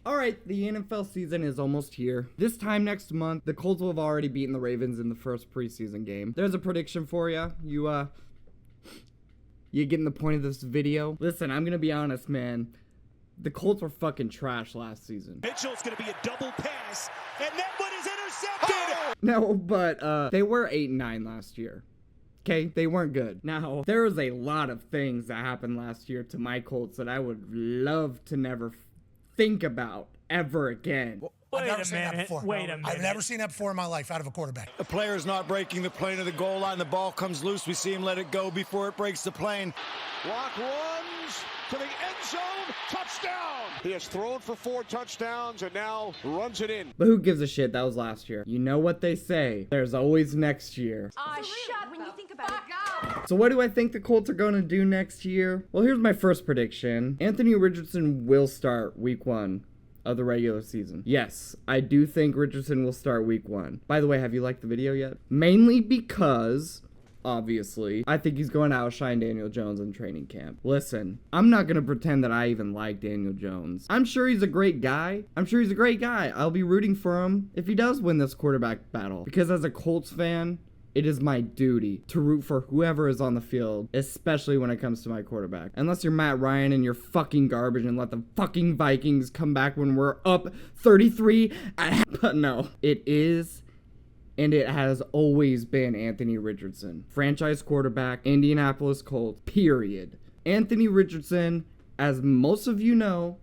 Alright, the NFL season is almost here. This time next month, the Colts will have already beaten the Ravens in the first preseason game. There's a prediction for you. You getting the point of this video? Listen, I'm gonna be honest, man. The Colts were fucking trash last season. Mitchell's gonna be a double pass, and that one is intercepted! Oh! No, but they were 8-9 last year. Okay, they weren't good. Now, there was a lot of things that happened last year to my Colts that I would love to never think about ever again. I've never seen that before. Wait a minute. I've never seen that before in my life out of a quarterback. The player's not breaking the plane of the goal line. The ball comes loose. We see him let it go before it breaks the plane. Block runs to the end zone. Touchdown. He has thrown for 4 touchdowns and now runs it in. But who gives a shit? That was last year. You know what they say. There's always next year. Shut when you think about it. So what do I think the Colts are going to do next year? Well, here's my first prediction. Anthony Richardson will start week 1 of the regular season. Yes, I do think Richardson will start week 1. By the way, have you liked the video yet? Mainly because, obviously, I think he's going to outshine Daniel Jones in training camp. Listen, I'm not going to pretend that I even like Daniel Jones. I'm sure he's a great guy. I'll be rooting for him if he does win this quarterback battle. Because as a Colts fan, it is my duty to root for whoever is on the field, especially when it comes to my quarterback. Unless you're Matt Ryan and you're fucking garbage and let the fucking Vikings come back when we're up 33 at half. But no, it is and it has always been Anthony Richardson. Franchise quarterback, Indianapolis Colts, period. Anthony Richardson, as most of you know,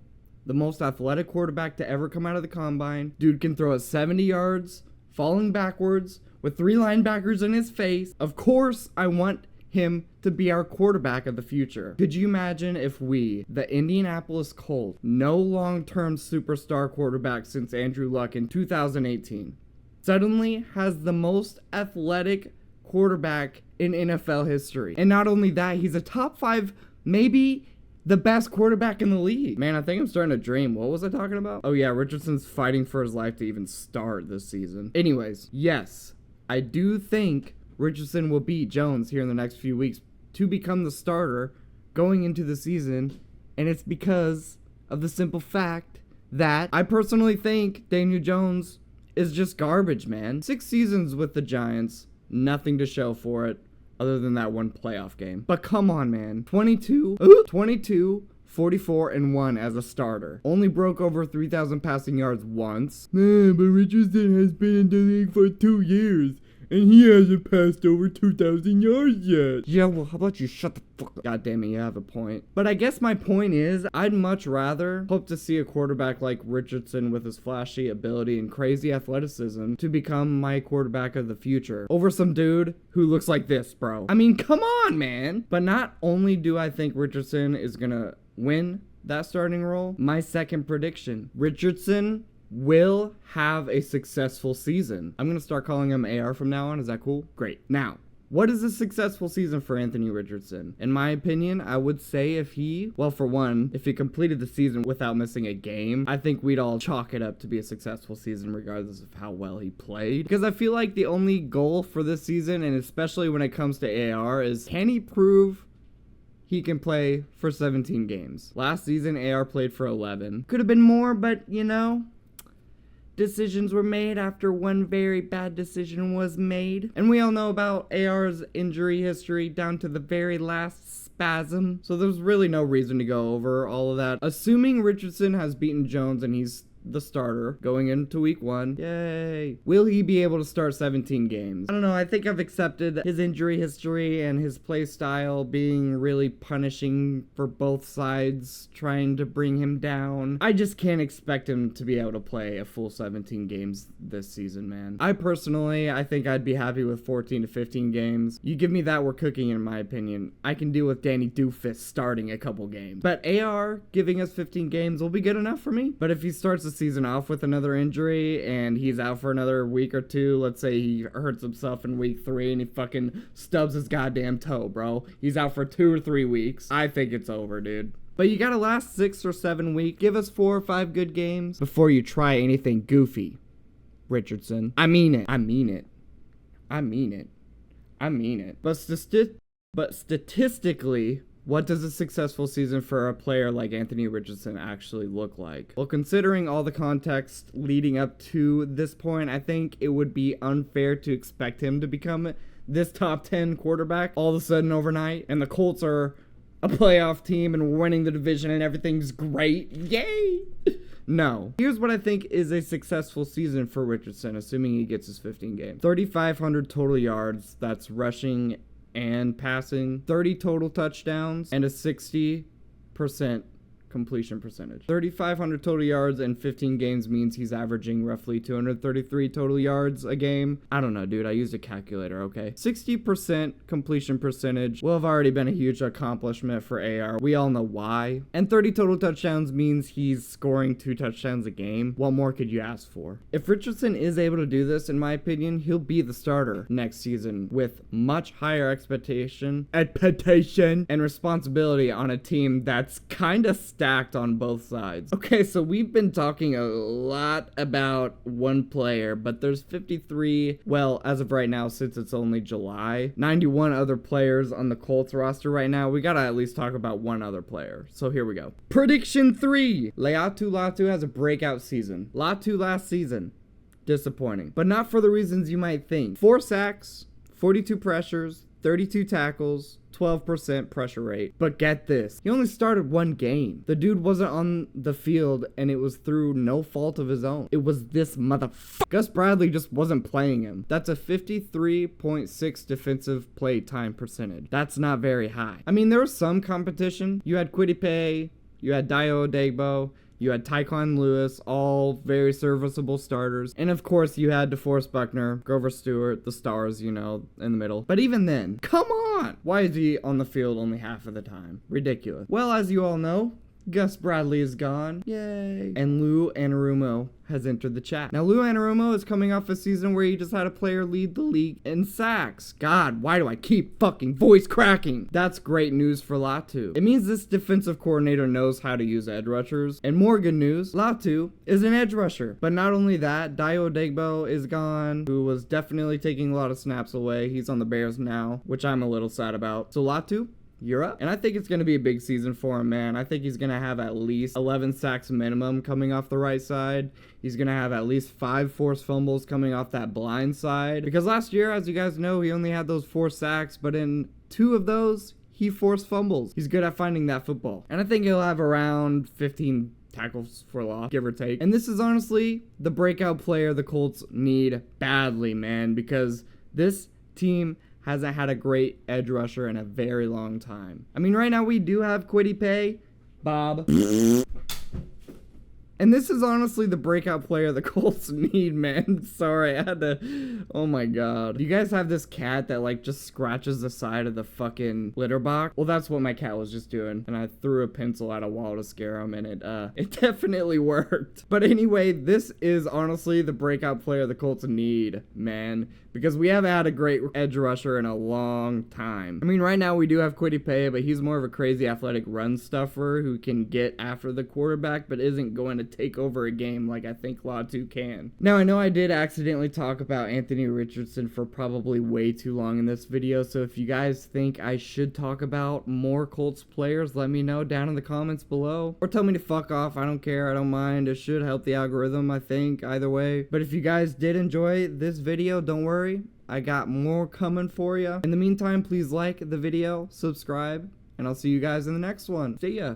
the most athletic quarterback to ever come out of the combine. Dude can throw it 70 yards, falling backwards, with 3 linebackers in his face. Of course, I want him to be our quarterback of the future. Could you imagine if we, the Indianapolis Colts, no long-term superstar quarterback since Andrew Luck in 2018, suddenly has the most athletic quarterback in NFL history? And not only that, he's a top 5, maybe the best quarterback in the league. Man, I think I'm starting to dream. What was I talking about? Oh yeah, Richardson's fighting for his life to even start this season. Anyways, yes, I do think Richardson will beat Jones here in the next few weeks to become the starter going into the season, and it's because of the simple fact that I personally think Daniel Jones is just garbage, man. 6 seasons with the Giants, nothing to show for it other than that one playoff game. But come on, man. 22, 44-1 as a starter. Only broke over 3,000 passing yards once. Man, but Richardson has been in the league for 2 years, and he hasn't passed over 2,000 yards yet. Yeah, well, how about you shut the fuck up? God damn it, you have a point. But I guess my point is, I'd much rather hope to see a quarterback like Richardson with his flashy ability and crazy athleticism to become my quarterback of the future over some dude who looks like this, bro. I mean, come on, man. But not only do I think Richardson is gonna win that starting role, my second prediction, Richardson will have a successful season. I'm gonna start calling him AR from now on. Is that cool? Great. Now, what is a successful season for Anthony Richardson? In my opinion, I would say if he completed the season without missing a game, I think we'd all chalk it up to be a successful season regardless of how well he played. Because I feel like the only goal for this season, and especially when it comes to AR, is can he prove he can play for 17 games? Last season, AR played for 11. Could have been more, but you know, decisions were made after one very bad decision was made. And we all know about AR's injury history down to the very last spasm. So there's really no reason to go over all of that. Assuming Richardson has beaten Jones and he's the starter going into week 1. Yay. Will he be able to start 17 games? I don't know. I think I've accepted his injury history and his play style being really punishing for both sides, trying to bring him down. I just can't expect him to be able to play a full 17 games this season, man. I think I'd be happy with 14 to 15 games. You give me that, we're cooking, in my opinion. I can deal with Danny Doofus starting a couple games. But AR giving us 15 games will be good enough for me. But if he starts the season off with another injury and he's out for another week or 2, let's say he hurts himself in week 3 and he fucking stubs his goddamn toe, bro. He's out for 2 or 3 weeks. I think it's over, dude. But you gotta last 6 or 7 weeks. Give us 4 or 5 good games before you try anything goofy, Richardson. I mean it. But statistically, What does a successful season for a player like Anthony Richardson actually look like? Well, considering all the context leading up to this point, I think it would be unfair to expect him to become this top 10 quarterback all of a sudden overnight. And the Colts are a playoff team and we're winning the division and everything's great. Yay! No. Here's what I think is a successful season for Richardson, assuming he gets his 15 games. 3,500 total yards, that's rushing and passing, 30 total touchdowns, and a 60% completion percentage. 3,500 total yards and 15 games means he's averaging roughly 233 total yards a game. I don't know, dude. I used a calculator, okay? 60% completion percentage will have already been a huge accomplishment for AR. We all know why. And 30 total touchdowns means he's scoring 2 touchdowns a game. What more could you ask for? If Richardson is able to do this, in my opinion, he'll be the starter next season with much higher expectation and responsibility on a team that's kind of stacked on both sides. Okay, so we've been talking a lot about one player, but there's 53, well, as of right now, since it's only July, 91 other players on the Colts roster right now. We gotta at least talk about one other player. So here we go. Prediction 3. Laiatu Latu has a breakout season. Latu last season, disappointing, but not for the reasons you might think. 4 sacks, 42 pressures, 32 tackles, 12% pressure rate. But get this, he only started 1 game. The dude wasn't on the field and it was through no fault of his own. It was this motherfucker. Gus Bradley just wasn't playing him. That's a 53.6 defensive play time percentage. That's not very high. I mean, there was some competition. You had Kwity Paye, you had Dio Odegbo, you had Tyquan Lewis, all very serviceable starters. And of course, you had DeForest Buckner, Grover Stewart, the stars, you know, in the middle. But even then, come on! Why is he on the field only half of the time? Ridiculous. Well, as you all know, Gus Bradley is gone. Yay. And Lou Anarumo has entered the chat. Now, Lou Anarumo is coming off a season where he just had a player lead the league in sacks. God, why do I keep fucking voice cracking? That's great news for Latu. It means this defensive coordinator knows how to use edge rushers. And more good news, Latu is an edge rusher. But not only that, Dio Odegbo is gone, who was definitely taking a lot of snaps away. He's on the Bears now, which I'm a little sad about. So Latu, you're up. And I think it's going to be a big season for him, man. I think he's going to have at least 11 sacks minimum coming off the right side. He's going to have at least 5 forced fumbles coming off that blind side. Because last year, as you guys know, he only had those 4 sacks, but in 2 of those, he forced fumbles. He's good at finding that football. And I think he'll have around 15 tackles for loss, give or take. And this is honestly the breakout player the Colts need badly, man, because this team hasn't had a great edge rusher in a very long time. I mean, right now we do have Kwity Paye, Bob. And this is honestly the breakout player the Colts need, man. Sorry, I had to... Oh my god. You guys have this cat that, like, just scratches the side of the fucking litter box? Well, that's what my cat was just doing. And I threw a pencil at a wall to scare him, and it definitely worked. But anyway, this is honestly the breakout player the Colts need, man. Because we haven't had a great edge rusher in a long time. I mean, right now we do have Kwity Paye, but he's more of a crazy athletic run stuffer who can get after the quarterback, but isn't going to take over a game like I think Latu can. Now, I know I did accidentally talk about Anthony Richardson for probably way too long in this video, so if you guys think I should talk about more Colts players, let me know down in the comments below. Or tell me to fuck off, I don't care, I don't mind. It should help the algorithm, I think, either way. But if you guys did enjoy this video, don't worry. I got more coming for you. In the meantime, please like the video, subscribe, and I'll see you guys in the next one. See ya.